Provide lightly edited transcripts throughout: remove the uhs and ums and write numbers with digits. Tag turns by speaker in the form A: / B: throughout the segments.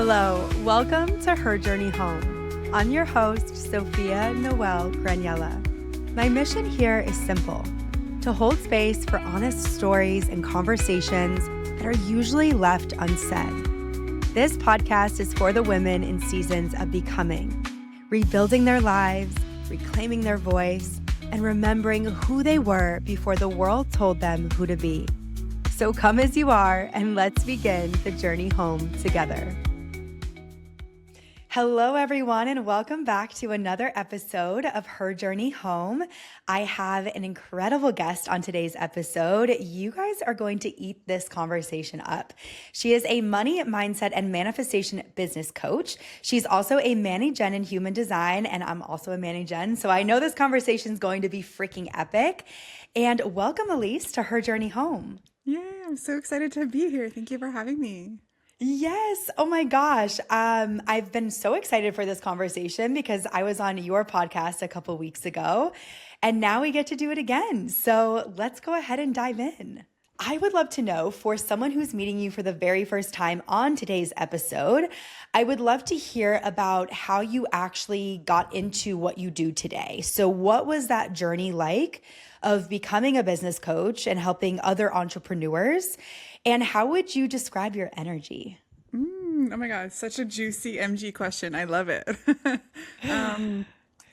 A: Hello, welcome to Her Journey Home. I'm your host, Sophia Noel Graniella. My mission here is simple: to hold space for honest stories and conversations that are usually left unsaid. This podcast is for the women in seasons of becoming, rebuilding their lives, reclaiming their voice, and remembering who they were before the world told them who to be. So come as you are, and let's begin the journey home together. Hello, everyone, and welcome back to another episode of Her Journey Home. I have an incredible guest on today's episode. You guys are going to eat this conversation up. She is a money, mindset, and manifestation business coach. She's also a Manny Gen in human design, and I'm also a Manny Gen, so I know this conversation is going to be freaking epic. And welcome, Elyse, to Her Journey Home.
B: Yeah, I'm so excited to be here. Thank you for having me.
A: Yes. Oh my gosh. I've been so excited for this conversation because I was on your podcast a couple weeks ago, and now we get to do it again. So let's go ahead and dive in. I would love to know, for someone who's meeting you for the very first time on today's episode, I would love to hear about how you actually got into what you do today. So what was that journey like of becoming a business coach and helping other entrepreneurs? And how would you describe your energy?
B: Oh my God, such a juicy MG question. I love it.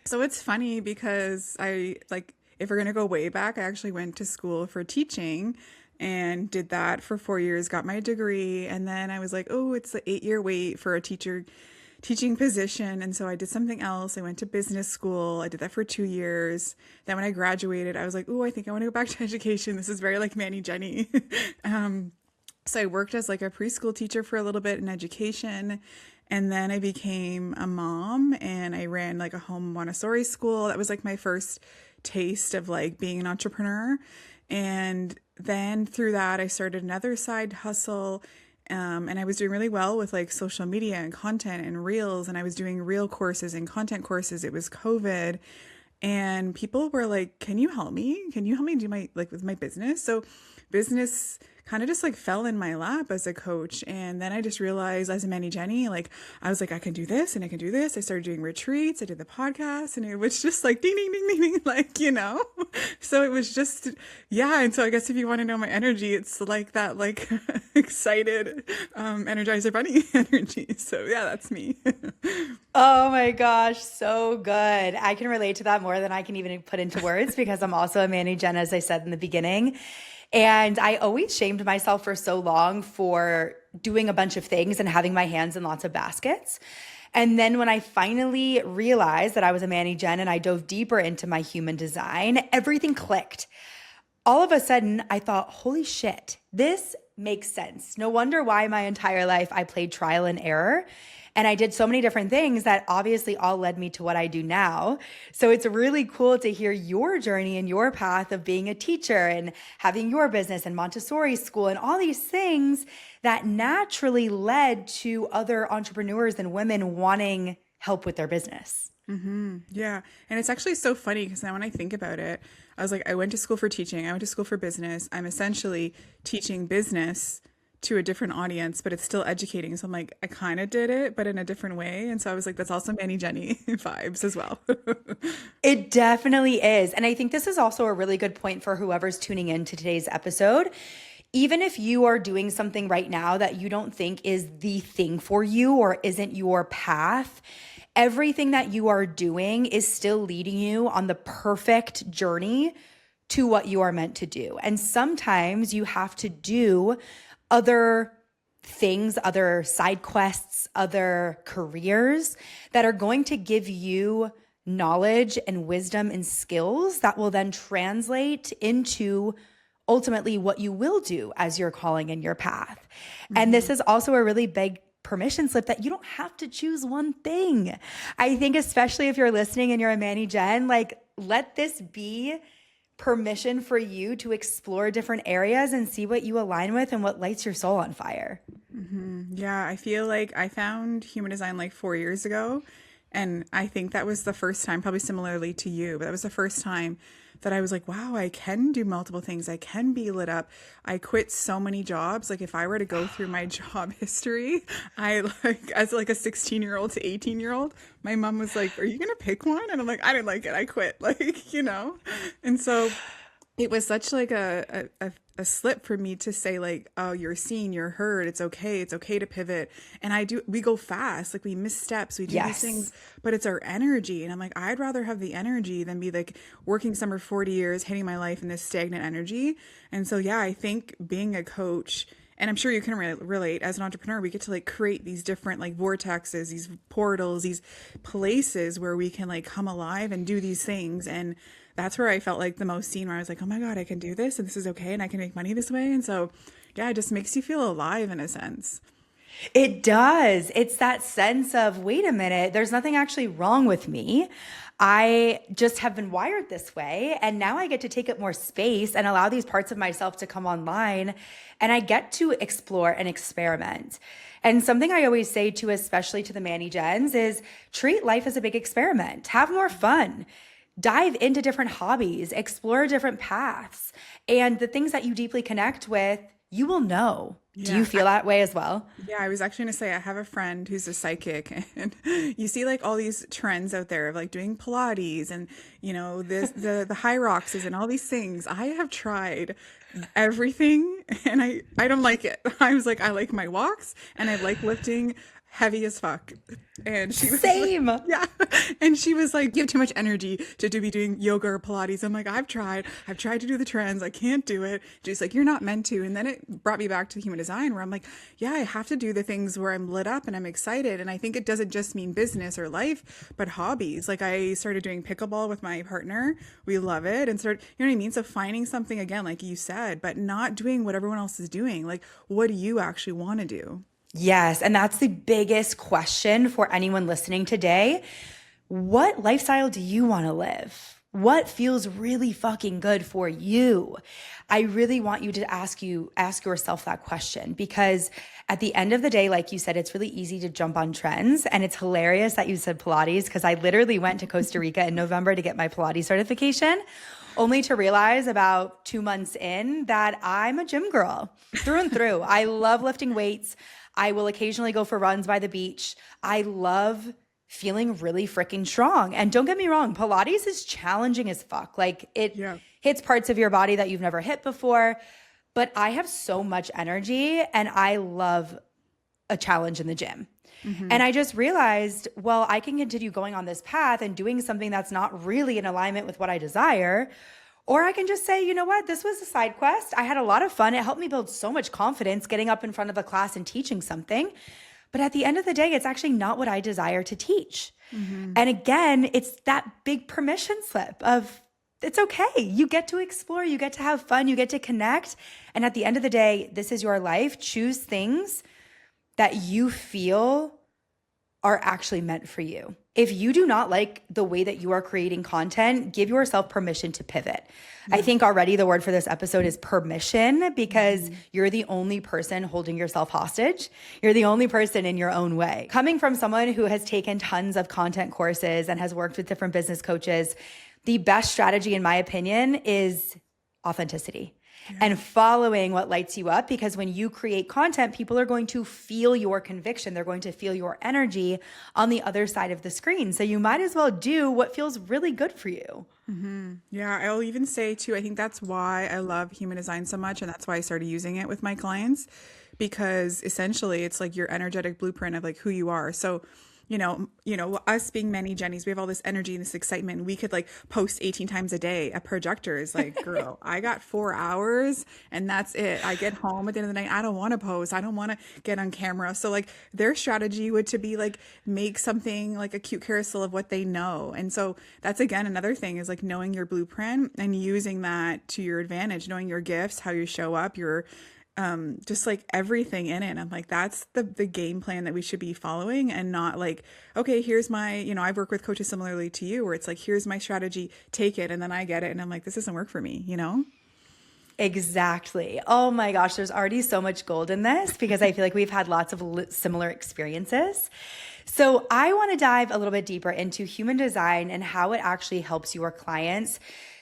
B: So it's funny because if we're going to go way back, I actually went to school for teaching and did that for 4 years, got my degree. And then I was like, oh, it's the 8-year wait for a teaching position. And so I did something else. I went to business school. I did that for 2 years. Then when I graduated, I was like, oh, I think I want to go back to education. This is very like Manny Jenny. So I worked as like a preschool teacher for a little bit in education. And then I became a mom and I ran like a home Montessori school. That was like my first taste of like being an entrepreneur. And then through that, I started another side hustle. And I was doing really well with like social media and content and reels. And I was doing reel courses and content courses. It was COVID. And people were like, can you help me? Can you help me do with my business? So business kind of just like fell in my lap as a coach. And then I just realized as a Manny Jenny, like I was like, I can do this and I can do this. I started doing retreats. I did the podcast and it was just like ding, ding, ding, ding, ding, like, so it was just, yeah. And so I guess if you want to know my energy, it's like that, like excited, Energizer Bunny energy. So yeah, that's me.
A: Oh my gosh, so good. I can relate to that more than I can even put into words because I'm also a Manny Gen, as I said in the beginning. And I always shamed myself for so long for doing a bunch of things and having my hands in lots of baskets. And then when I finally realized that I was a Manny Gen and I dove deeper into my human design, everything clicked. All of a sudden, I thought, holy shit, this makes sense. No wonder why my entire life I played trial and error. And I did so many different things that obviously all led me to what I do now. So it's really cool to hear your journey and your path of being a teacher and having your business and Montessori school and all these things that naturally led to other entrepreneurs and women wanting help with their business.
B: Mm-hmm. Yeah. And it's actually so funny because now when I think about it, I was like, I went to school for teaching. I went to school for business. I'm essentially teaching business to a different audience, but it's still educating. So I'm like, I kind of did it, but in a different way. And so I was like, that's also Manny Jenny vibes as well.
A: It definitely is. And I think this is also a really good point for whoever's tuning in to today's episode. Even if you are doing something right now that you don't think is the thing for you or isn't your path, everything that you are doing is still leading you on the perfect journey to what you are meant to do. And sometimes you have to do other things, other side quests, other careers that are going to give you knowledge and wisdom and skills that will then translate into ultimately what you will do as your calling and your path. Mm-hmm. And this is also a really big permission slip that you don't have to choose one thing. I think especially if you're listening and you're a Manny Gen, like let this be permission for you to explore different areas and see what you align with and what lights your soul on fire.
B: Mm-hmm. Yeah, I feel like I found human design like 4 years ago. And I think that was the first time, probably similarly to you, but that was the first time that I was like, wow, I can do multiple things. I can be lit up. I quit so many jobs. Like if I were to go through my job history, I like as like a 16-year-old to 18-year-old, my mom was like, are you going to pick one? And I'm like, I didn't like it. I quit. Like, And so it was such like a slip for me to say like, oh, you're seen, you're heard, it's okay. It's okay to pivot. And we go fast, like we miss steps, we do these things, but it's our energy. And I'm like, I'd rather have the energy than be like working somewhere 40 years, hitting my life in this stagnant energy. And so, yeah, I think being a coach, and I'm sure you can relate as an entrepreneur, we get to like create these different like vortexes, these portals, these places where we can like come alive and do these things. And that's where I felt like the most seen, where I was like, oh my God, I can do this and this is okay and I can make money this way. And so, yeah, it just makes you feel alive in a sense.
A: It does. It's that sense of, wait a minute, there's nothing actually wrong with me. I just have been wired this way. And now I get to take up more space and allow these parts of myself to come online. And I get to explore and experiment. And something I always say to, especially to the Manny Gens, is treat life as a big experiment. Have more fun. Dive into different hobbies, explore different paths, and the things that you deeply connect with, you will know.
B: Yeah.
A: Do you feel that way as well?
B: Yeah, I was actually going to say, I have a friend who's a psychic, and you see like all these trends out there of like doing Pilates and, the high rocks and all these things. I have tried everything and I don't like it. I was like, I like my walks and I like lifting heavy as fuck. And she was
A: Same.
B: Like, yeah. And she was like, you have too much energy to be doing yoga or Pilates. I'm like, I've tried to do the trends. I can't do it. She's like, you're not meant to. And then it brought me back to human design where I'm like, yeah, I have to do the things where I'm lit up and I'm excited. And I think it doesn't just mean business or life, but hobbies. Like I started doing pickleball with my partner. We love it. And you know what I mean? So finding something again, like you said, but not doing what everyone else is doing. Like, what do you actually want to do?
A: Yes. And that's the biggest question for anyone listening today. What lifestyle do you want to live? What feels really fucking good for you? I really want you to ask yourself that question, because at the end of the day, like you said, it's really easy to jump on trends. And it's hilarious that you said Pilates, because I literally went to Costa Rica in November to get my Pilates certification, only to realize about 2 months in that I'm a gym girl through and through. I love lifting weights. I will occasionally go for runs by the beach. I love feeling really freaking strong. And don't get me wrong, Pilates is challenging as fuck. Like it hits parts of your body that you've never hit before. But I have so much energy and I love a challenge in the gym. Mm-hmm. And I just realized, well, I can continue going on this path and doing something that's not really in alignment with what I desire. Or I can just say, you know what, this was a side quest. I had a lot of fun. It helped me build so much confidence getting up in front of a class and teaching something. But at the end of the day, it's actually not what I desire to teach. Mm-hmm. And again, it's that big permission slip of it's okay. You get to explore, you get to have fun, you get to connect. And at the end of the day, this is your life. Choose things that you feel are actually meant for you. If you do not like the way that you are creating content, give yourself permission to pivot. I think already the word for this episode is permission, because you're the only person holding yourself hostage. You're the only person in your own way. Coming from someone who has taken tons of content courses and has worked with different business coaches, the best strategy, in my opinion, is authenticity. And following what lights you up, because when you create content, people are going to feel your conviction. They're going to feel your energy on the other side of the screen. So you might as well do what feels really good for you.
B: Mm-hmm. Yeah, I'll even say too, I think that's why I love human design so much. And that's why I started using it with my clients, because essentially it's like your energetic blueprint of like who you are. So us being many Jennies, we have all this energy and this excitement. We could like post 18 times a day. A projector is like, girl, I got 4 hours and that's it. I get home at the end of the night. I don't want to post. I don't want to get on camera. So like their strategy would to be like, make something like a cute carousel of what they know. And so that's again, another thing is like knowing your blueprint and using that to your advantage, knowing your gifts, how you show up, your just like everything in it. I'm like, that's the game plan that we should be following, and not like, okay, here's my, I've worked with coaches similarly to you where it's like, here's my strategy, take it. And then I get it. And I'm like, this doesn't work for me,
A: Exactly. Oh my gosh, there's already so much gold in this, because I feel like we've had lots of similar experiences. So I want to dive a little bit deeper into human design and how it actually helps your clients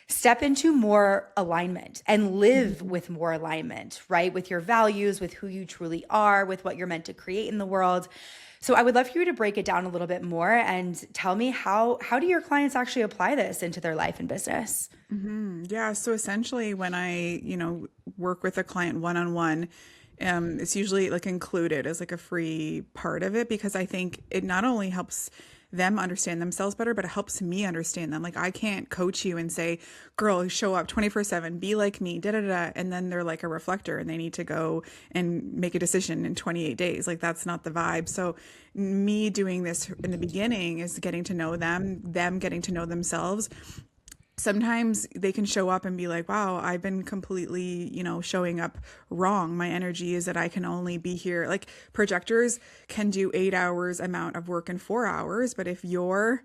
A: step into more alignment and live
B: Mhm.
A: with more alignment, right? With your values, with who you truly are, with what you're meant to create in the world. So I would love for you to break it down a little bit more and tell me how do your clients actually apply this into their life and business?
B: Yeah, so essentially when I, work with a client one-on-one, it's usually like included as like a free part of it because I think it not only helps them understand themselves better, but it helps me understand them. Like I can't coach you and say, girl, show up 24/7, be like me, da da da. And then they're like a reflector and they need to go and make a decision in 28 days. Like that's not the vibe. So me doing this in the beginning is getting to know them getting to know themselves. Sometimes they can show up and be like, wow, I've been completely, showing up wrong. My energy is that I can only be here. Like projectors can do 8 hours amount of work in 4 hours. But if you're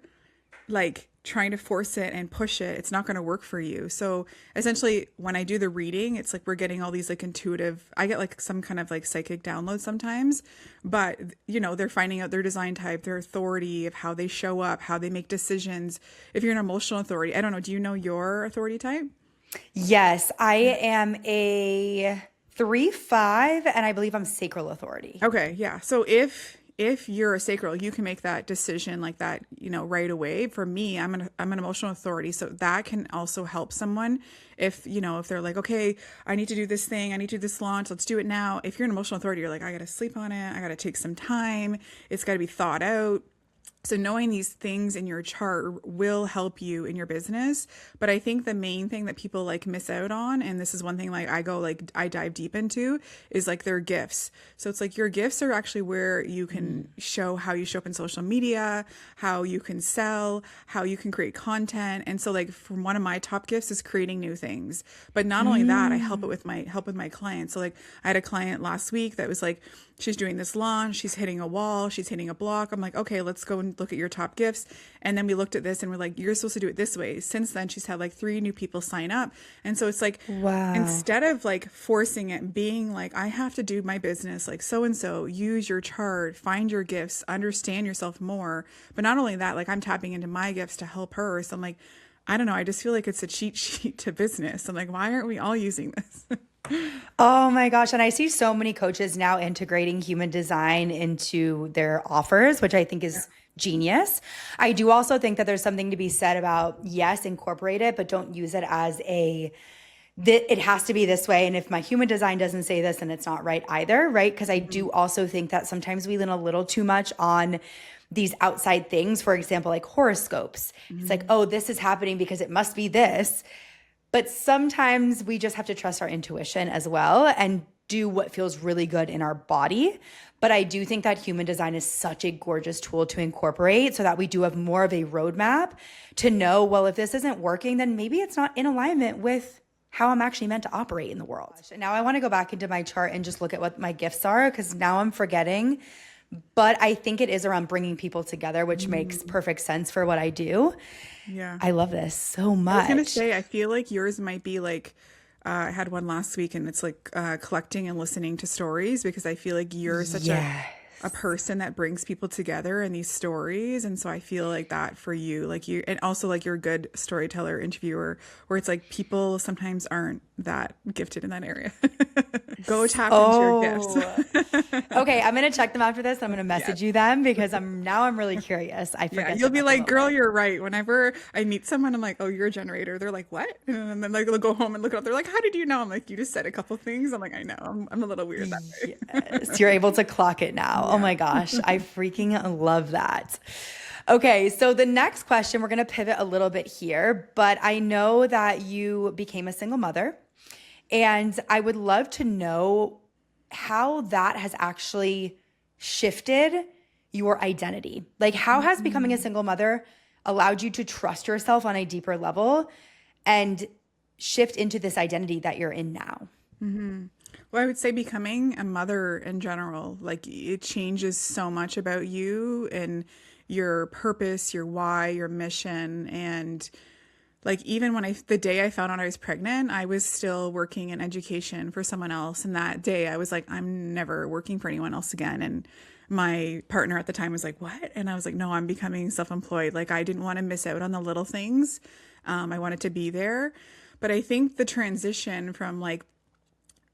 B: like trying to force it and push it, it's not going to work for you. So essentially, when I do the reading, it's like we're getting all these like intuitive, I get like some kind of like psychic download sometimes, but they're finding out their design type, their authority of how they show up, how they make decisions. If you're an emotional authority, I don't know, do you know your authority type?
A: Yes, I am a 3-5 and I believe I'm sacral authority.
B: Okay, yeah. So if you're a sacral, you can make that decision like that, right away. For me, I'm an emotional authority, so that can also help someone if they're like, okay, I need to do this thing, I need to do this launch, let's do it now. If you're an emotional authority, you're like, I got to sleep on it, I got to take some time, it's got to be thought out. So knowing these things in your chart will help you in your business. But I think the main thing that people like miss out on, and this is one thing like I dive deep into, is like their gifts. So it's like your gifts are actually where you can show how you show up in social media, how you can sell, how you can create content. And so like from one of my top gifts is creating new things. But not only that, I help with my clients. So like I had a client last week that was like, she's doing this launch, she's hitting a wall, she's hitting a block. I'm like, okay, let's go and look at your top gifts. And then we looked at this and we're like, you're supposed to do it this way. Since then, she's had like 3 new people sign up. And so it's like,
A: Wow.
B: instead of like forcing it, being like, I have to do my business like so and so, use your chart, find your gifts, understand yourself more. But not only that, like I'm tapping into my gifts to help her. So I'm like, I don't know, I just feel like it's a cheat sheet to business. I'm like, why aren't we all using this?
A: Oh my gosh. And I see so many coaches now integrating human design into their offers, which I think is genius. I do also think that there's something to be said about, yes, incorporate it, but don't use it as it has to be this way. And if my human design doesn't say this, then it's not right either, right? Because I do also think that sometimes we lean a little too much on these outside things. For example, like horoscopes. It's like, oh, this is happening because it must be this. But sometimes we just have to trust our intuition as well and do what feels really good in our body. But I do think that human design is such a gorgeous tool to incorporate so that we do have more of a roadmap to know, well, if this isn't working, then maybe it's not in alignment with how I'm actually meant to operate in the world. And now I want to go back into my chart and just look at what my gifts are because now I'm forgetting. But I think it is around bringing people together, which makes perfect sense for what I do.
B: Yeah.
A: I love this so
B: I was
A: much.
B: gonna say, I feel like yours might be like, I had one last week and it's like collecting and listening to stories because I feel like you're such a person that brings people together in these stories. And so I feel like that for you, like you, and also like you're a good storyteller, interviewer, where it's like people sometimes aren't that gifted in that area. Go tap into your gifts.
A: Okay, I'm gonna check them after this. I'm gonna message you them because I'm really curious. I
B: Yeah,
A: forget
B: you'll
A: them
B: be
A: at the
B: like, girl,
A: moment.
B: you're right. Whenever I meet someone, I'm like, oh, you're a generator. They're like, what? And then like, they'll go home and look it up. They're like, how did you know? I'm like, you just said a couple things. I'm like, I know. I'm a little weird that way.
A: Yes, you're able to clock it now. Oh
B: Yeah.
A: my gosh, I freaking love that. Okay, so the next question, we're gonna pivot a little bit here, but I know that you became a single mother, and I would love to know how that has actually shifted your identity. Like, how has becoming a single mother allowed you to trust yourself on a deeper level and shift into this identity that you're in now?
B: Well, I would say becoming a mother in general, like it changes so much about you and your purpose, your why, your mission. And like even when the day I found out I was pregnant, I was still working in education for someone else. And that day I was like, I'm never working for anyone else again. And my partner at the time was like, what? And I was like, no, I'm becoming self-employed. Like I didn't want to miss out on the little things. I wanted to be there. But I think the transition from like,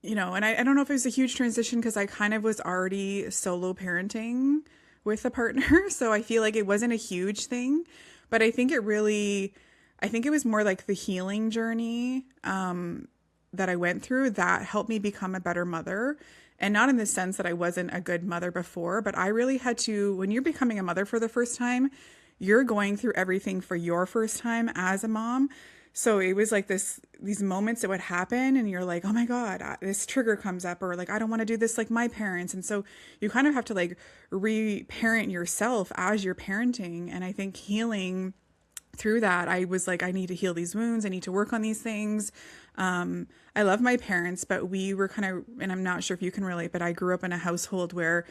B: and I don't know if it was a huge transition because I kind of was already solo parenting with a partner. So I feel like it wasn't a huge thing. But I think it was more like the healing journey that I went through that helped me become a better mother. And not in the sense that I wasn't a good mother before, but I really had to, when you're becoming a mother for the first time, you're going through everything for your first time as a mom. So it was like these moments that would happen and you're like, oh my God, this trigger comes up, or like, I don't want to do this like my parents. And so you kind of have to like re-parent yourself as you're parenting. And I think healing through that, I was like, I need to heal these wounds. I need to work on these things. I love my parents, but we were kind of, and I'm not sure if you can relate, but I grew up in a household where,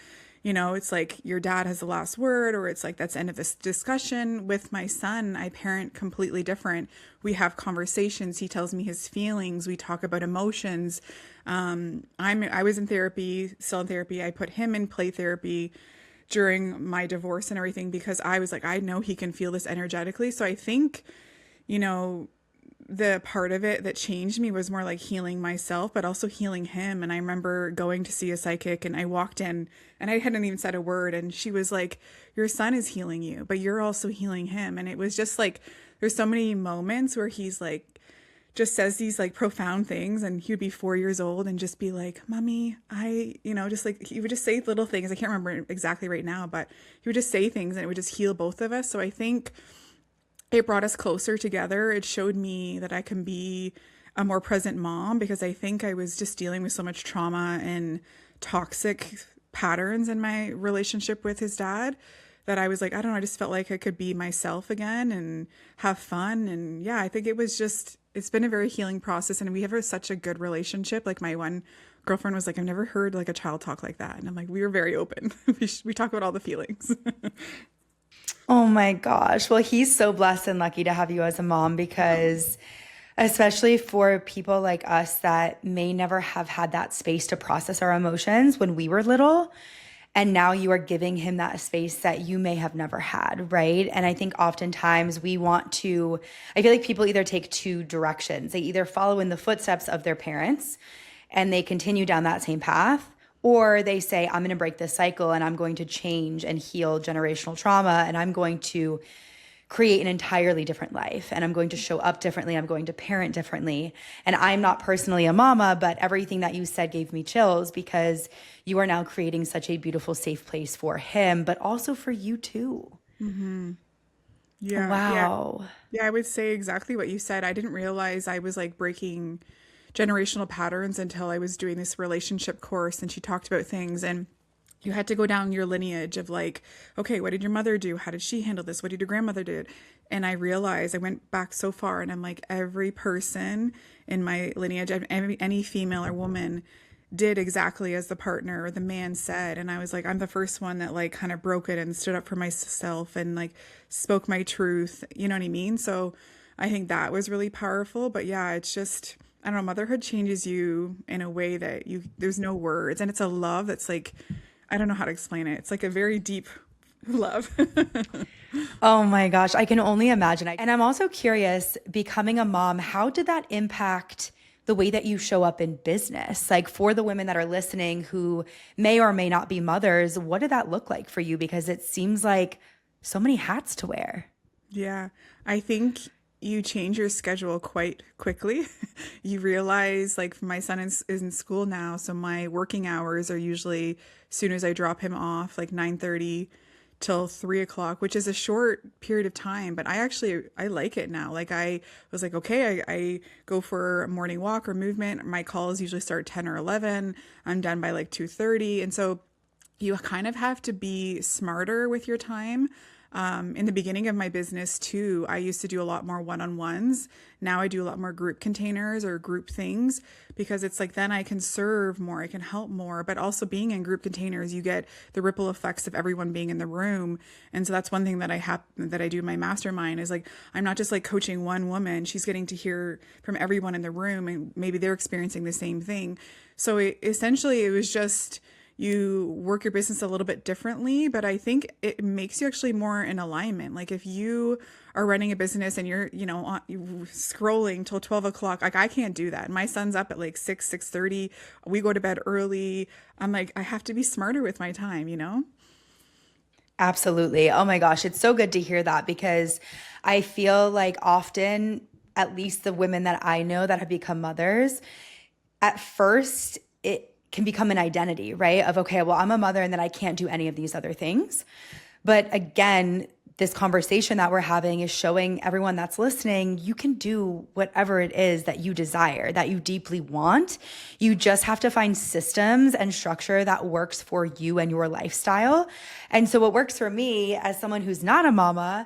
B: it's like your dad has the last word, or it's like that's the end of this discussion. With my son, I parent completely different. We have conversations. He tells me his feelings. We talk about emotions. I was in therapy, still in therapy. I put him in play therapy during my divorce and everything because I was like, I know he can feel this energetically. So I think, the part of it that changed me was more like healing myself, but also healing him. And I remember going to see a psychic and I walked in and I hadn't even said a word. And she was like, your son is healing you, but you're also healing him. And it was just like, there's so many moments where he's like, just says these like profound things, and he would be 4 years old and just be like, mommy, just like, he would just say little things. I can't remember exactly right now, but he would just say things and it would just heal both of us. So I think it brought us closer together. It showed me that I can be a more present mom because I think I was just dealing with so much trauma and toxic patterns in my relationship with his dad that I was like, I don't know, I just felt like I could be myself again and have fun. And yeah, I think it's been a very healing process, and we have such a good relationship. Like my one girlfriend was like, I've never heard like a child talk like that. And I'm like, we were very open. We talk about all the feelings.
A: Oh my gosh. Well, he's so blessed and lucky to have you as a mom because, especially for people like us that may never have had that space to process our emotions when we were little. And now you are giving him that space that you may have never had, right? And I think oftentimes I feel like people either take two directions. They either follow in the footsteps of their parents and they continue down that same path, or they say, I'm going to break this cycle and I'm going to change and heal generational trauma and I'm going to create an entirely different life and I'm going to show up differently. I'm going to parent differently. And I'm not personally a mama, but everything that you said gave me chills because you are now creating such a beautiful, safe place for him, but also for you too.
B: Mm-hmm. Yeah.
A: Wow.
B: Yeah, I would say exactly what you said. I didn't realize I was like breaking generational patterns until I was doing this relationship course, and she talked about things, and you had to go down your lineage of like, okay, what did your mother do? How did she handle this? What did your grandmother do? And I realized I went back so far, and I'm like, every person in my lineage, any female or woman did exactly as the partner or the man said. And I was like, I'm the first one that like kind of broke it and stood up for myself and like spoke my truth. You know what I mean? So I think that was really powerful. But yeah, it's just, I don't know, motherhood changes you in a way that there's no words. And it's a love that's like, I don't know how to explain it. It's like a very deep love.
A: Oh my gosh, I can only imagine. And I'm also curious, becoming a mom, how did that impact the way that you show up in business? Like for the women that are listening who may or may not be mothers, what did that look like for you? Because it seems like so many hats to wear.
B: Yeah, I think you change your schedule quite quickly. You realize, like, my son is in school now, so my working hours are usually as soon as I drop him off, like 9:30 till 3 o'clock, which is a short period of time, but I like it now. Like I was like, okay, I go for a morning walk or movement. My calls usually start 10 or 11. I'm done by like 2:30. And so you kind of have to be smarter with your time. In the beginning of my business too, I used to do a lot more one-on-ones. Now I do a lot more group containers or group things because it's like then I can serve more, I can help more. But also being in group containers, you get the ripple effects of everyone being in the room. And so that's one thing that I do in my mastermind is like, I'm not just like coaching one woman. She's getting to hear from everyone in the room and maybe they're experiencing the same thing. So essentially it was just, you work your business a little bit differently, but I think it makes you actually more in alignment. Like if you are running a business and you're, you scrolling till 12 o'clock, like I can't do that. My son's up at like 6:30. We go to bed early. I'm like, I have to be smarter with my time.
A: Absolutely. Oh my gosh, it's so good to hear that because I feel like often, at least the women that I know that have become mothers, at first it can become an identity, right? Of, okay, well, I'm a mother and then I can't do any of these other things. But again, this conversation that we're having is showing everyone that's listening, you can do whatever it is that you desire, that you deeply want. You just have to find systems and structure that works for you and your lifestyle. And so what works for me as someone who's not a mama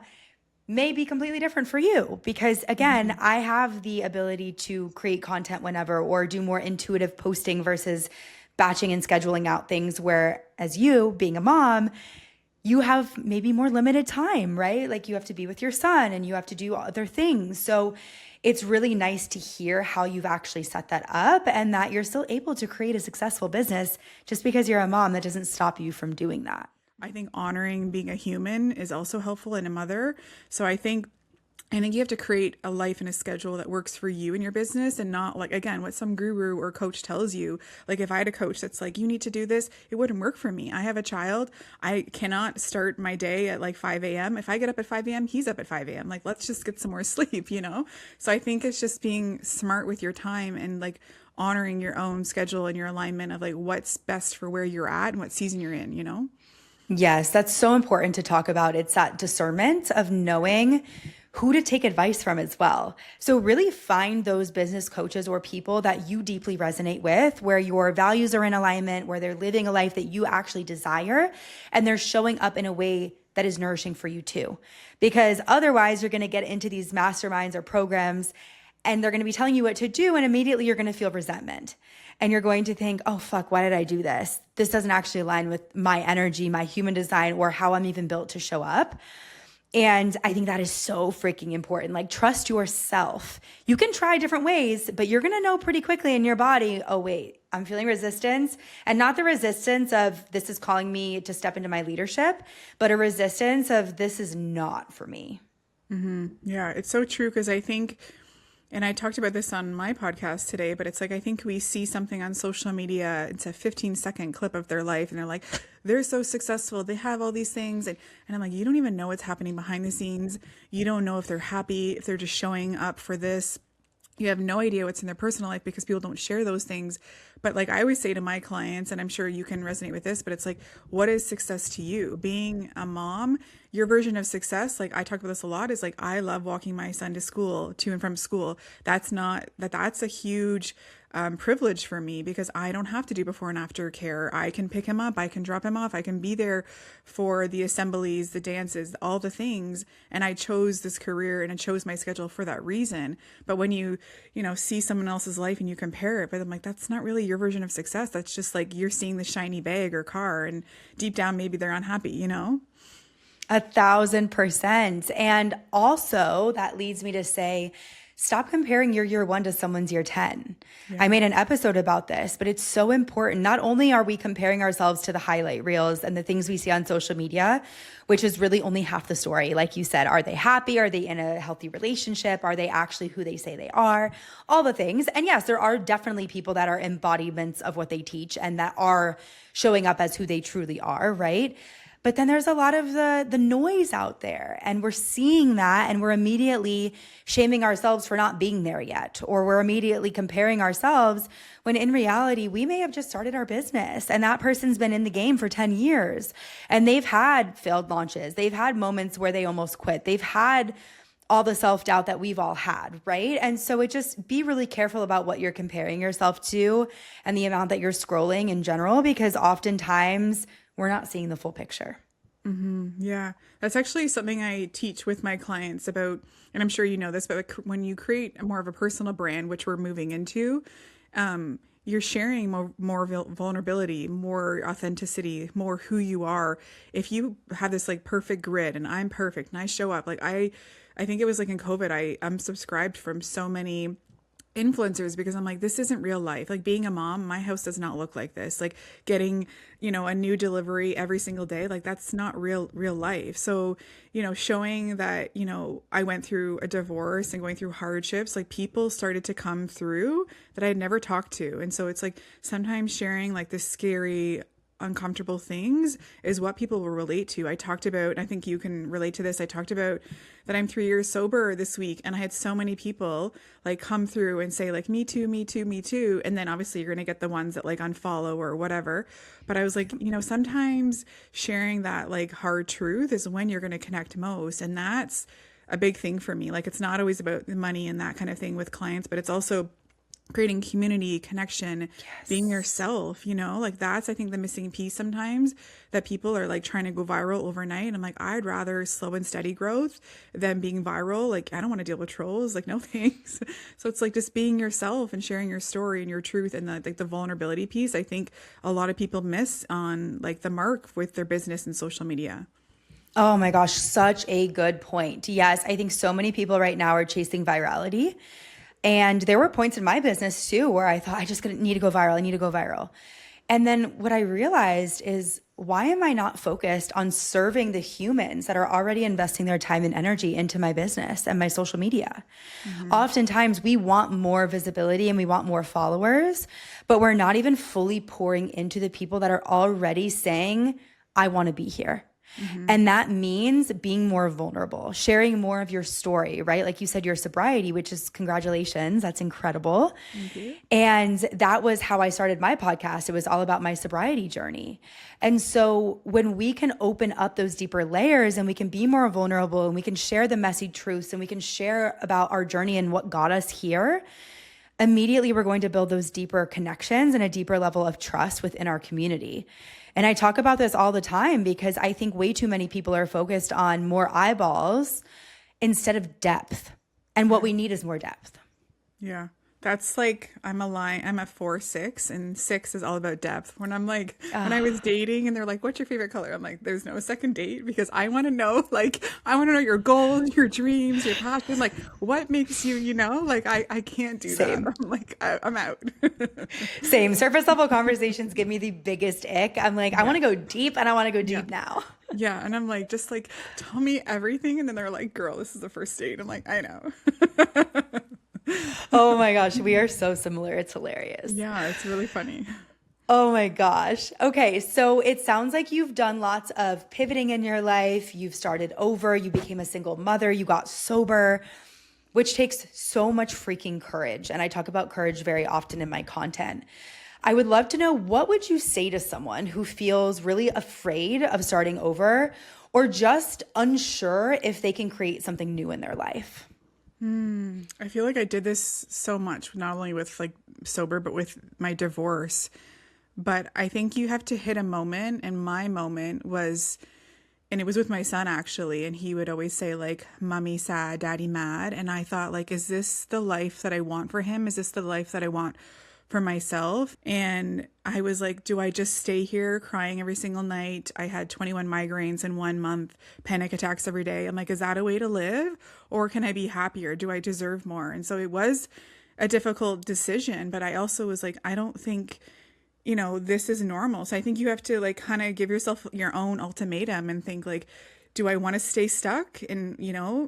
A: may be completely different for you because again, I have the ability to create content whenever or do more intuitive posting versus batching and scheduling out things where as you being a mom, you have maybe more limited time, right? Like you have to be with your son and you have to do other things. So it's really nice to hear how you've actually set that up and that you're still able to create a successful business just because you're a mom. That doesn't stop you from doing that.
B: I think honoring being a human is also helpful in a mother. So I think you have to create a life and a schedule that works for you and your business and not like, again, what some guru or coach tells you. Like if I had a coach that's like, you need to do this, it wouldn't work for me. I have a child. I cannot start my day at like 5 a.m. If I get up at 5 a.m., he's up at 5 a.m. Like, let's just get some more sleep. So I think it's just being smart with your time and like honoring your own schedule and your alignment of like what's best for where you're at and what season you're in.
A: Yes, that's so important to talk about. It's that discernment of knowing who to take advice from as well. So really find those business coaches or people that you deeply resonate with, where your values are in alignment, where they're living a life that you actually desire, and they're showing up in a way that is nourishing for you too. Because otherwise you're going to get into these masterminds or programs and they're going to be telling you what to do and immediately you're going to feel resentment. And you're going to think, oh, fuck, why did I do this? This doesn't actually align with my energy, my human design, or how I'm even built to show up. And I think that is so freaking important. Like, trust yourself. You can try different ways, but you're going to know pretty quickly in your body, oh, wait, I'm feeling resistance. And not the resistance of this is calling me to step into my leadership, but a resistance of this is not for me.
B: Yeah, it's so true because I think, and I talked about this on my podcast today, but it's like I think we see something on social media, it's a 15-second clip of their life, and they're like, they're so successful, they have all these things. And I'm like, you don't even know what's happening behind the scenes. You don't know if they're happy, if they're just showing up for this. You have no idea what's in their personal life because people don't share those things. But like I always say to my clients, and I'm sure you can resonate with this, but it's like, what is success to you? Being a mom, your version of success, like I talk about this a lot, is like, I love walking my son to school, to and from school. That's a huge privilege for me because I don't have to do before and after care. I can pick him up, I can drop him off, I can be there for the assemblies, the dances, all the things. And I chose this career and I chose my schedule for that reason. But when you see someone else's life and you compare it, but I'm like, that's not really your version of success. That's just like you're seeing the shiny bag or car and deep down maybe they're unhappy.
A: 1,000%. And also that leads me to say, stop comparing your year 1 to someone's year 10. Yeah. I made an episode about this, but it's so important. Not only are we comparing ourselves to the highlight reels and the things we see on social media, which is really only half the story. Like you said, are they happy? Are they in a healthy relationship? Are they actually who they say they are? All the things. And yes, there are definitely people that are embodiments of what they teach and that are showing up as who they truly are, right? But then there's a lot of the noise out there and we're seeing that and we're immediately shaming ourselves for not being there yet, or we're immediately comparing ourselves when in reality, we may have just started our business and that person's been in the game for 10 years and they've had failed launches. They've had moments where they almost quit. They've had all the self-doubt that we've all had, right? And so it just be really careful about what you're comparing yourself to and the amount that you're scrolling in general, because oftentimes we're not seeing the full picture.
B: Yeah, that's actually something I teach with my clients about, and I'm sure you know this, but when you create more of a personal brand, which we're moving into, you're sharing more vulnerability, more authenticity, more who you are. If you have this like perfect grid and I'm perfect and I show up, like I think it was like in COVID, I unsubscribed from so many influencers because I'm like, this isn't real life. Like being a mom, my house does not look like this. Like getting, a new delivery every single day, like that's not real life. So, showing that, I went through a divorce and going through hardships, like people started to come through that I had never talked to. And so it's like sometimes sharing like this scary uncomfortable things is what people will relate to. I talked about, and I think you can relate to this. I talked about that I'm 3 years sober this week, and I had so many people like come through and say like, me too, me too, me too. And then obviously you're going to get the ones that like unfollow or whatever. But I was like, sometimes sharing that like hard truth is when you're going to connect most. And that's a big thing for me. Like, it's not always about the money and that kind of thing with clients, but it's also creating community, connection, being yourself, like that's, I think, the missing piece sometimes, that people are like trying to go viral overnight. I'm like, I'd rather slow and steady growth than being viral. Like, I don't want to deal with trolls. Like, no thanks. So it's like just being yourself and sharing your story and your truth, and the vulnerability piece. I think a lot of people miss on like the mark with their business and social media.
A: Oh my gosh, such a good point. Yes, I think so many people right now are chasing virality. And there were points in my business too where I thought, I just need to go viral. I need to go viral. And then what I realized is, why am I not focused on serving the humans that are already investing their time and energy into my business and my social media? Oftentimes we want more visibility and we want more followers, but we're not even fully pouring into the people that are already saying, I want to be here. And that means being more vulnerable, sharing more of your story, right? Like you said, your sobriety, which is congratulations. That's incredible.
B: Thank you.
A: And that was how I started my podcast. It was all about my sobriety journey. And so when we can open up those deeper layers and we can be more vulnerable and we can share the messy truths and we can share about our journey and what got us here, immediately we're going to build those deeper connections and a deeper level of trust within our community. And I talk about this all the time because I think way too many people are focused on more eyeballs instead of depth. And what we need is more depth.
B: Yeah. That's like, I'm a 4-6, and 6 is all about depth. When I'm like, when I was dating and they're like, what's your favorite color? I'm like, there's no second date, because I want to know, like, I want to know your goals, your dreams, your passion, like what makes you, like I can't do
A: Same.
B: that. I'm like, I'm out.
A: Same. Surface level conversations give me the biggest ick. I'm like, I want to go deep, and I want to go deep now.
B: Yeah. And I'm like, just like, tell me everything. And then they're like, girl, this is the first date. I'm like, I know.
A: Oh my gosh, we are so similar. It's hilarious.
B: Yeah, it's really funny.
A: Oh my gosh. Okay, so it sounds like you've done lots of pivoting in your life. You've started over, you became a single mother, you got sober, which takes so much freaking courage. And I talk about courage very often in my content. I would love to know, what would you say to someone who feels really afraid of starting over, or just unsure if they can create something new in their life?
B: I feel like I did this so much, not only with like sober, but with my divorce. But I think you have to hit a moment, and my moment was, and it was with my son actually, and he would always say like, mommy sad, daddy mad. And I thought like, is this the life that I want for him? Is this the life that I want for myself? And I was like, do I just stay here crying every single night? I had 21 migraines in 1 month, panic attacks every day. I'm like, is that a way to live? Or can I be happier? Do I deserve more? And so it was a difficult decision, but I also was like, I don't think, this is normal. So I think you have to like kind of give yourself your own ultimatum and think like, do I want to stay stuck in,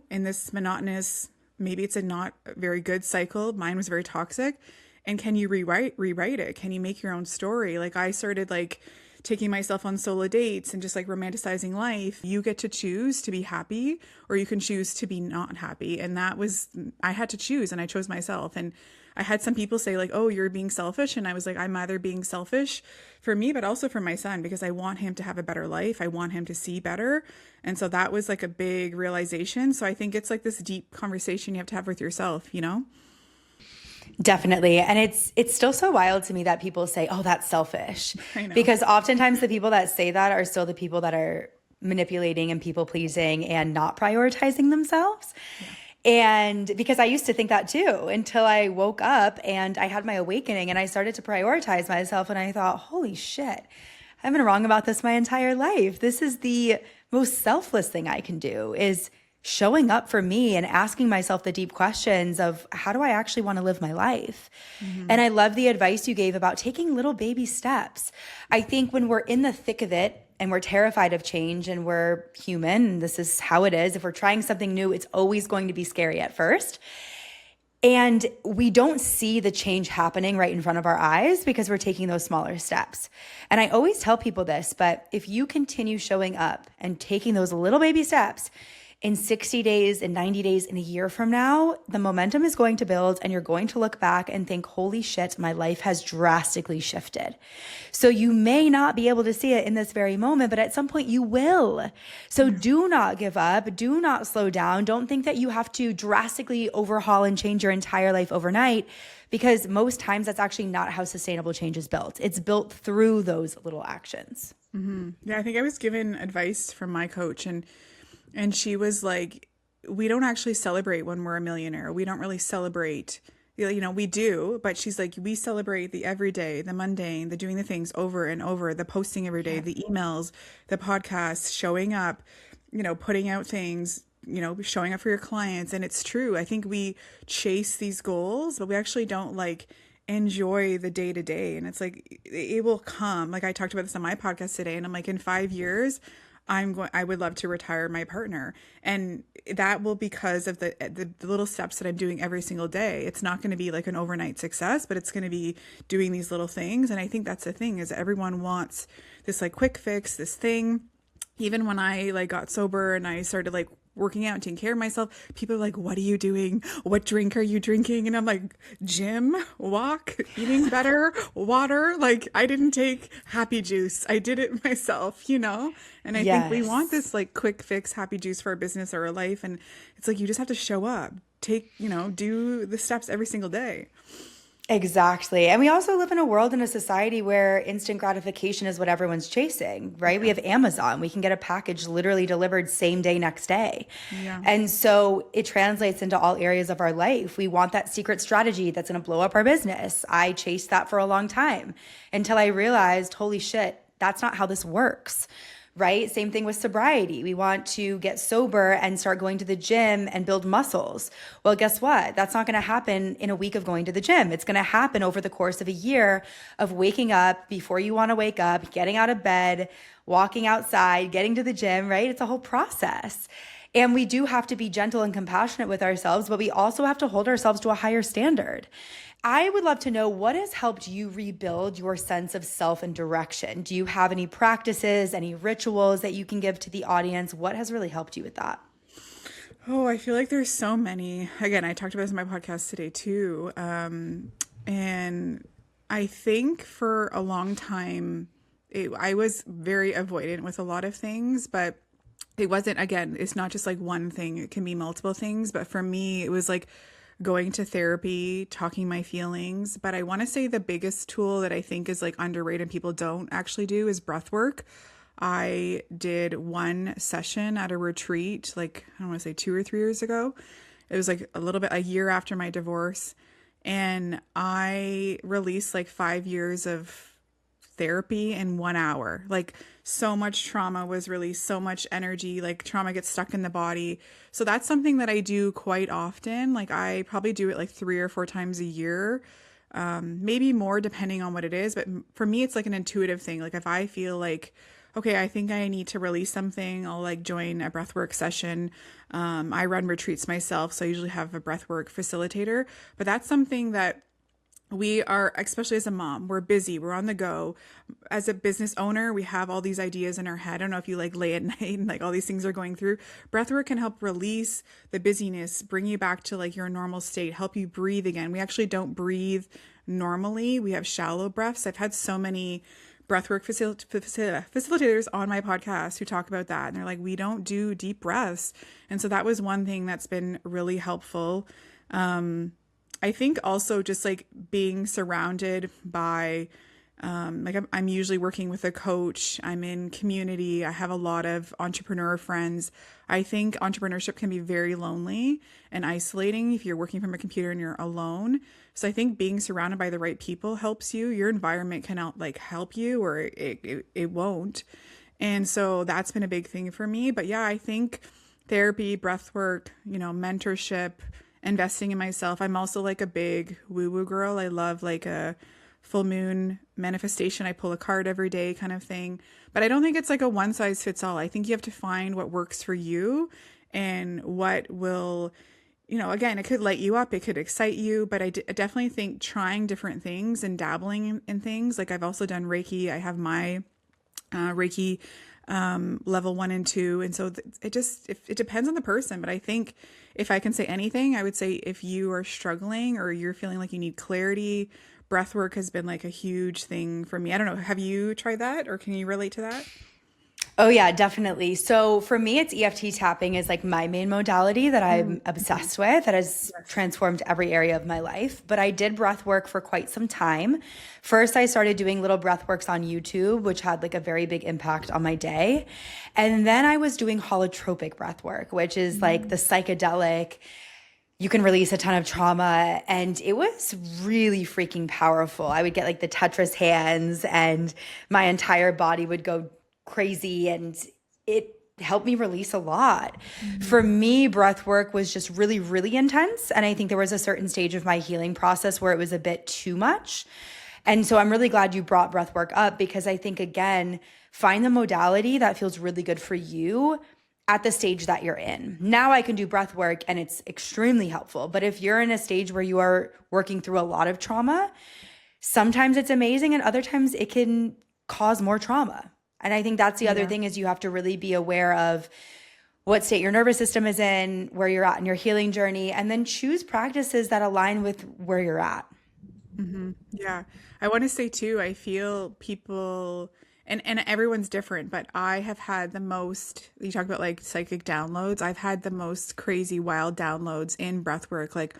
B: in this monotonous, maybe it's a not very good cycle. Mine was very toxic. And can you rewrite it? Can you make your own story? Like, I started like taking myself on solo dates and just like romanticizing life. You get to choose to be happy, or you can choose to be not happy. And I had to choose, and I chose myself. And I had some people say like, oh, you're being selfish. And I was like, I'm either being selfish for me, but also for my son, because I want him to have a better life. I want him to see better. And so that was like a big realization. So I think it's like this deep conversation you have to have with yourself,
A: Definitely. And it's still so wild to me that people say, oh, that's selfish.
B: I know.
A: Because oftentimes the people that say that are still the people that are manipulating and people pleasing and not prioritizing themselves. Yeah. And because I used to think that too, until I woke up and I had my awakening and I started to prioritize myself, and I thought, holy shit, I've been wrong about this my entire life. This is the most selfless thing I can do, is showing up for me and asking myself the deep questions of how do I actually want to live my life? And I love the advice you gave about taking little baby steps. I think when we're in the thick of it and we're terrified of change and we're human, and this is how it is, if we're trying something new, it's always going to be scary at first. And we don't see the change happening right in front of our eyes because we're taking those smaller steps. And I always tell people this, but if you continue showing up and taking those little baby steps, in 60 days, in 90 days, in a year from now, the momentum is going to build and you're going to look back and think, holy shit, my life has drastically shifted. So you may not be able to see it in this very moment, but at some point you will. So do not give up. Do not slow down. Don't think that you have to drastically overhaul and change your entire life overnight, because most times that's actually not how sustainable change is built. It's built through those little actions.
B: Yeah, I think I was given advice from my coach, and she was like, we don't actually celebrate when we're a millionaire. We don't really celebrate, we do, but she's like, we celebrate the everyday, the mundane, the doing the things over and over, the posting every day, the emails, the podcasts, showing up, putting out things, showing up for your clients. And it's true. I think we chase these goals, but we actually don't enjoy the day to day. And it's like, it will come. Like I talked about this on my podcast today, and I'm like, in 5 years, I would love to retire my partner. And that will because of the little steps that I'm doing every single day. It's not going to be like an overnight success, but it's going to be doing these little things. And I think that's the thing, is everyone wants this quick fix, this thing. Even when I got sober and I started working out and taking care of myself, people are like, what are you doing? What drink are you drinking? And I'm like, gym, walk, eating better, water. I didn't take happy juice. I did it myself, And I think we want this quick fix happy juice for our business or our life. And it's you just have to show up, do the steps every single day.
A: Exactly. And we also live in a world, in a society where instant gratification is what everyone's chasing, right? We have Amazon. We can get a package literally delivered same day, next day.
B: Yeah.
A: And so it translates into all areas of our life. We want that secret strategy that's going to blow up our business. I chased that for a long time until I realized, holy shit, that's not how this works. Right? Same thing with sobriety. We want to get sober and start going to the gym and build muscles. Well, guess what? That's not going to happen in a week of going to the gym. It's going to happen over the course of a year of waking up before you want to wake up, getting out of bed, walking outside, getting to the gym, right? It's a whole process. And we do have to be gentle and compassionate with ourselves, but we also have to hold ourselves to a higher standard. I would love to know, what has helped you rebuild your sense of self and direction? Do you have any practices, any rituals that you can give to the audience? What has really helped you with that?
B: Oh, I feel like there's so many. Again, I talked about this in my podcast today too. And I think for a long time, I was very avoidant with a lot of things, but it wasn't, again, it's not just one thing. It can be multiple things. But for me, it was going to therapy, talking my feelings. But I want to say the biggest tool that I think is underrated and people don't actually do is breath work. I did one session at a retreat, I don't want to say 2 or 3 years ago. It was a year after my divorce. And I released 5 years of therapy in 1 hour. So much trauma was released, so much energy, trauma gets stuck in the body. So that's something that I do quite often. I probably do it 3 or 4 times a year, maybe more depending on what it is. But for me, it's an intuitive thing. If I feel okay, I think I need to release something, I'll join a breathwork session. I run retreats myself, so I usually have a breathwork facilitator. But that's something that we are, especially as a mom, we're busy, we're on the go. As a business owner, we have all these ideas in our head. I don't know if you lay at night and all these things are going through. Breathwork can help release the busyness, bring you back to your normal state, help you breathe again. We actually don't breathe normally. We have shallow breaths. I've had so many breathwork facilitators on my podcast who talk about that. And they're like, we don't do deep breaths. And so that was one thing that's been really helpful. I think also just being surrounded by, I'm usually working with a coach. I'm in community. I have a lot of entrepreneur friends. I think entrepreneurship can be very lonely and isolating if you're working from a computer and you're alone. So I think being surrounded by the right people helps you. Your environment can help you, or it won't. And so that's been a big thing for me. But yeah, I think therapy, breath work, mentorship, investing in myself. I'm also like a big woo-woo girl. I love like a full moon manifestation. I pull a card every day kind of thing. But I don't think it's like a one size fits all. I think you have to find what works for you and what will, again, it could light you up, it could excite you, but I definitely think trying different things and dabbling in things. Like I've also done Reiki. I have my Reiki level 1 and 2. And so it depends on the person. But I think if I can say anything, I would say if you are struggling or you're feeling like you need clarity, breath work has been like a huge thing for me. I don't know. Have you tried that or can you relate to that?
A: Oh yeah, definitely. So for me, it's EFT tapping is like my main modality that I'm obsessed with, that has transformed every area of my life. But I did breath work for quite some time. First, I started doing little breath works on YouTube, which had like a very big impact on my day. And then I was doing holotropic breath work, which is like the psychedelic, you can release a ton of trauma, and it was really freaking powerful. I would get like the Tetris hands and my entire body would go crazy, and it helped me release a lot. For me, breath work was just really, really intense. And I think there was a certain stage of my healing process where it was a bit too much. And so I'm really glad you brought breath work up, because I think, again, find the modality that feels really good for you at the stage that you're in. Now I can do breath work and it's extremely helpful. But if you're in a stage where you are working through a lot of trauma, sometimes it's amazing and other times it can cause more trauma. And I think that's the other thing, is you have to really be aware of what state your nervous system is in, where you're at in your healing journey, and then choose practices that align with where you're at.
B: Yeah. I want to say too, I feel people, and everyone's different, but I have had the most, you talk about like psychic downloads. I've had the most crazy wild downloads in breath work. Like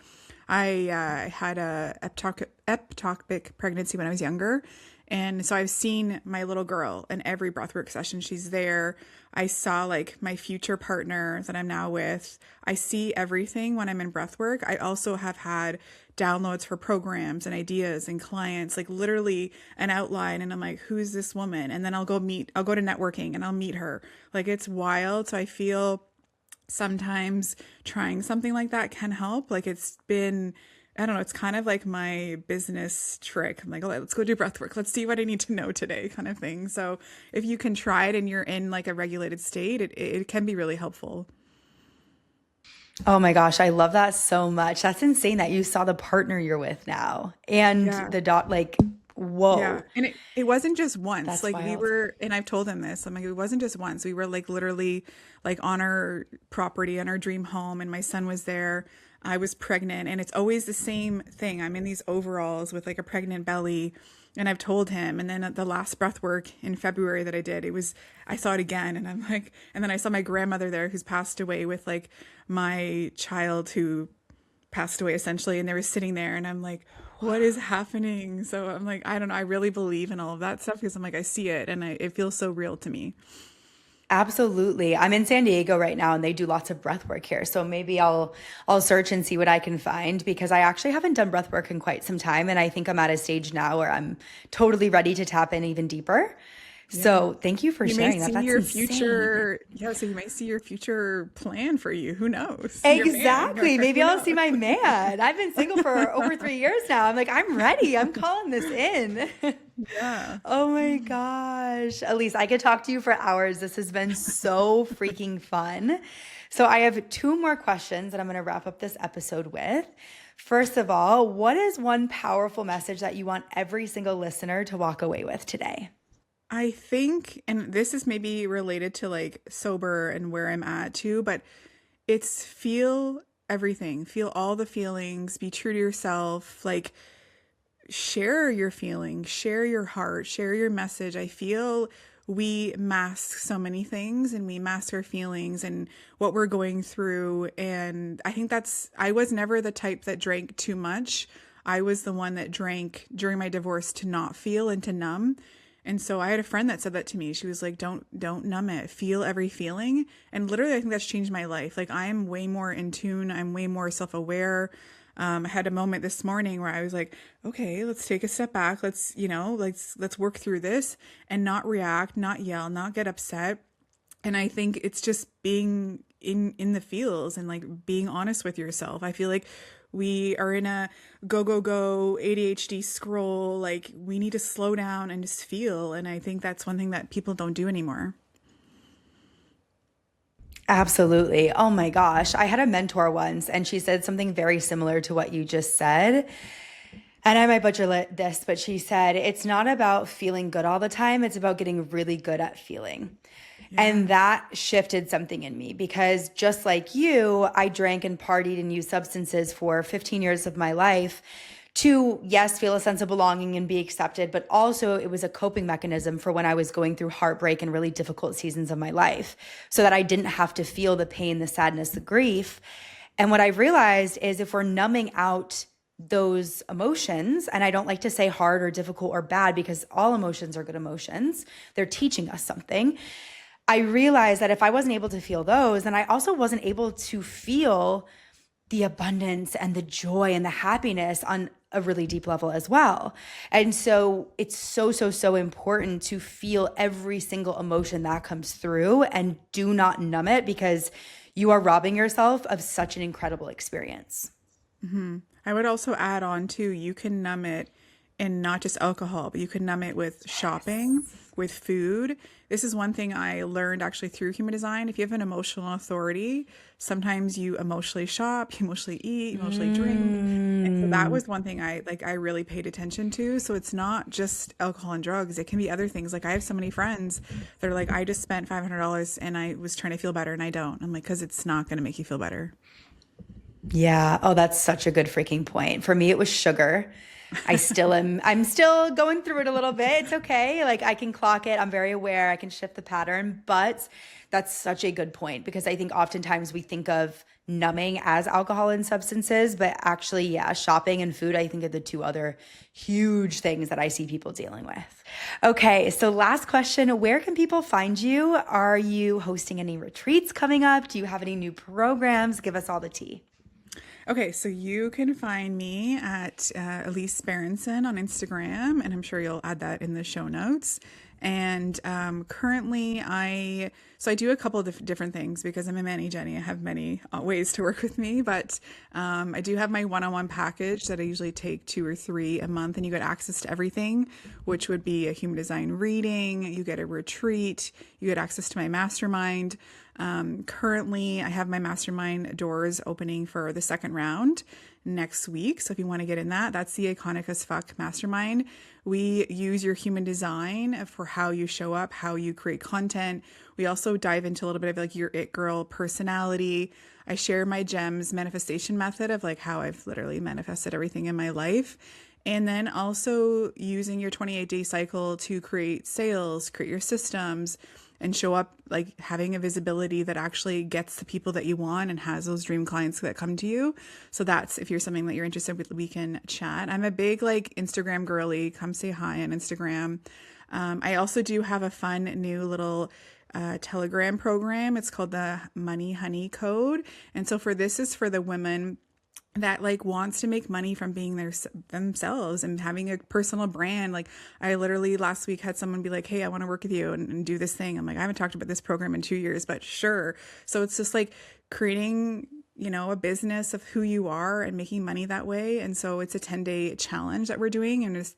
B: I had a ectopic pregnancy when I was younger. And so I've seen my little girl in every breathwork session. She's there. I saw like my future partner that I'm now with. I see everything when I'm in breathwork. I also have had downloads for programs and ideas and clients, like literally an outline. And I'm like, who's this woman? And then I'll go to networking and I'll meet her. Like it's wild. So I feel sometimes trying something like that can help. Like it's been, I don't know, it's kind of like my business trick. I'm like, oh, let's go do breath work. Let's see what I need to know today, kind of thing. So if you can try it and you're in like a regulated state, it can be really helpful.
A: Oh my gosh, I love that so much. That's insane that you saw the partner you're with now and
B: Yeah.
A: the dot, like,
B: Yeah.
A: whoa,
B: And it wasn't just once.
A: that's
B: Like we
A: wild.
B: were, and I've told him this. I'm like, it wasn't just once. We were like literally like on our property, on our dream home, and my son was there. I was pregnant, and it's always the same thing. I'm in these overalls with like a pregnant belly, and I've told him. And then at the last breath work in February that I did, I saw it again, and I'm like, and then I saw my grandmother there who's passed away with like my child who passed away essentially, and they were sitting there, and I'm like, what is happening? So I'm like, I don't know, I really believe in all of that stuff because I'm like, I see it and it feels so real to me.
A: Absolutely. I'm in San Diego right now and they do lots of breath work here. So maybe I'll search and see what I can find, because I actually haven't done breath work in quite some time, and I think I'm at a stage now where I'm totally ready to tap in even deeper.
B: Yeah.
A: So thank you for
B: You may
A: sharing that.
B: see
A: That's
B: your
A: insane.
B: future, yeah, so you may see your future plan for you. Who knows? Your man,
A: Exactly. Maybe
B: who
A: I'll see
B: knows?
A: my man. I've been single for over 3 years now. I'm like, I'm ready. I'm calling this in.
B: Yeah.
A: Oh my gosh. Elise, I could talk to you for hours. This has been so freaking fun. So I have two more questions that I'm going to wrap up this episode with. First of all, what is one powerful message that you want every single listener to walk away with today?
B: I think, and this is maybe related to like sober and where I'm at too, but it's feel everything, feel all the feelings, be true to yourself, like share your feelings, share your heart, share your message. I feel we mask so many things and we mask our feelings and what we're going through. And I think I was never the type that drank too much. I was the one that drank during my divorce to not feel and to numb. And so I had a friend that said that to me. She was like, don't numb it. Feel every feeling. And literally, I think that's changed my life. Like I'm way more in tune. I'm way more self-aware. I had a moment this morning where I was like, okay, let's take a step back. Let's work through this and not react, not yell, not get upset. And I think it's just being in the feels and like being honest with yourself. I feel like we are in a go go go ADHD scroll. Like we need to slow down and just feel. And I think that's one thing that people don't do anymore.
A: Absolutely. Oh my gosh. I had a mentor once and she said something very similar to what you just said. And I might butcher this, but she said, it's not about feeling good all the time. It's about getting really good at feeling.
B: Yeah.
A: And that shifted something in me because just like you, I drank and partied and used substances for 15 years of my life to, yes, feel a sense of belonging and be accepted, but also it was a coping mechanism for when I was going through heartbreak and really difficult seasons of my life so that I didn't have to feel the pain, the sadness, the grief. And what I've realized is if we're numbing out those emotions, and I don't like to say hard or difficult or bad because all emotions are good emotions, they're teaching us something. I realized that if I wasn't able to feel those, then I also wasn't able to feel the abundance and the joy and the happiness on a really deep level as well. And so it's so, so, so important to feel every single emotion that comes through and do not numb it because you are robbing yourself of such an incredible experience.
B: I would also add on too, you can numb it in not just alcohol, but you can numb it with shopping, with food. This is one thing I learned actually through human design. If you have an emotional authority, sometimes you emotionally shop, you emotionally eat, you emotionally drink. And so that was one thing I really paid attention to. So it's not just alcohol and drugs. It can be other things. Like I have so many friends that are like, I just spent $500 and I was trying to feel better and I don't. I'm like, because it's not going to make you feel better.
A: Yeah. Oh, that's such a good freaking point. For me, it was sugar. I'm still going through it a little bit. It's okay. Like I can clock it. I'm very aware. I can shift the pattern, but that's such a good point because I think oftentimes we think of numbing as alcohol and substances, but actually, yeah, shopping and food, I think are the two other huge things that I see people dealing with. Okay. So last question, where can people find you? Are you hosting any retreats coming up? Do you have any new programs? Give us all the tea.
B: Okay, so you can find me at Elyse Berendson on Instagram, and I'm sure you'll add that in the show notes. And currently, I do a couple of different things because I'm a Manny Jenny. I have many ways to work with me, but I do have my one-on-one package that I usually take 2 or 3 a month, and you get access to everything, which would be a human design reading. You get a retreat. You get access to my mastermind. Currently, I have my mastermind doors opening for the second round next week. So if you want to get in that, that's the Iconic as Fuck Mastermind. We use your human design for how you show up, how you create content. We also dive into a little bit of like your it girl personality. I share my gems manifestation method of like how I've literally manifested everything in my life. And then also using your 28-day cycle to create sales, create your systems, and show up like having a visibility that actually gets the people that you want and has those dream clients that come to you. So that's if you're something that you're interested with, we can chat. I'm a big like Instagram girly. Come say hi on Instagram. I also do have a fun new little Telegram program. It's called the Money Honey Code. And so for this is for the women that like wants to make money from being themselves and having a personal brand. Like I literally last week had someone be like, hey, I want to work with you and do this thing. I'm like, I haven't talked about this program in 2 years, but sure. So it's just like creating, a business of who you are and making money that way. And so it's a 10-day challenge that we're doing. And it's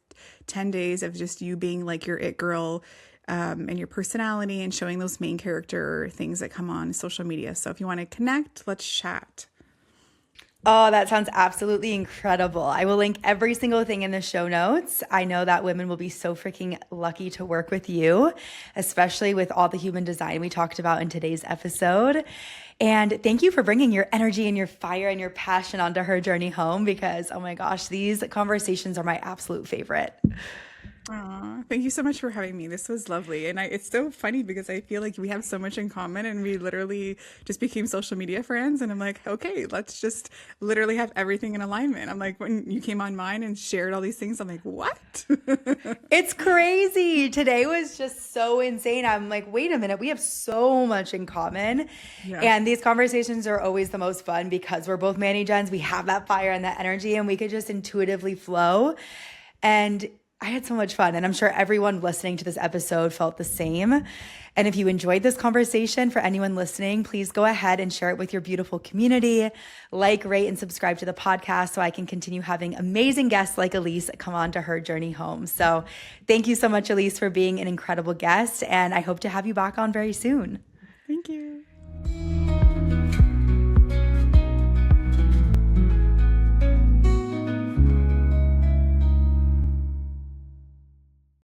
B: 10 days of just you being like your it girl, and your personality and showing those main character things that come on social media. So if you want to connect, let's chat.
A: Oh, that sounds absolutely incredible. I will link every single thing in the show notes. I know that women will be so freaking lucky to work with you, especially with all the human design we talked about in today's episode. And thank you for bringing your energy and your fire and your passion onto her journey home because, oh my gosh, these conversations are my absolute favorite.
B: Aw, thank you so much for having me. This was lovely. And it's so funny because I feel like we have so much in common and we literally just became social media friends. And I'm like, okay, let's just literally have everything in alignment. I'm like, when you came on mine and shared all these things, I'm like, what?
A: It's crazy. Today was just so insane. I'm like, wait a minute, we have so much in common.
B: Yeah.
A: And these conversations are always the most fun because we're both Manny Gens. We have that fire and that energy and we could just intuitively flow. And I had so much fun, and I'm sure everyone listening to this episode felt the same. And if you enjoyed this conversation, for anyone listening, please go ahead and share it with your beautiful community. Like, rate, and subscribe to the podcast so I can continue having amazing guests like Elyse come on to her journey home. So thank you so much, Elyse, for being an incredible guest, and I hope to have you back on very soon.
B: Thank you.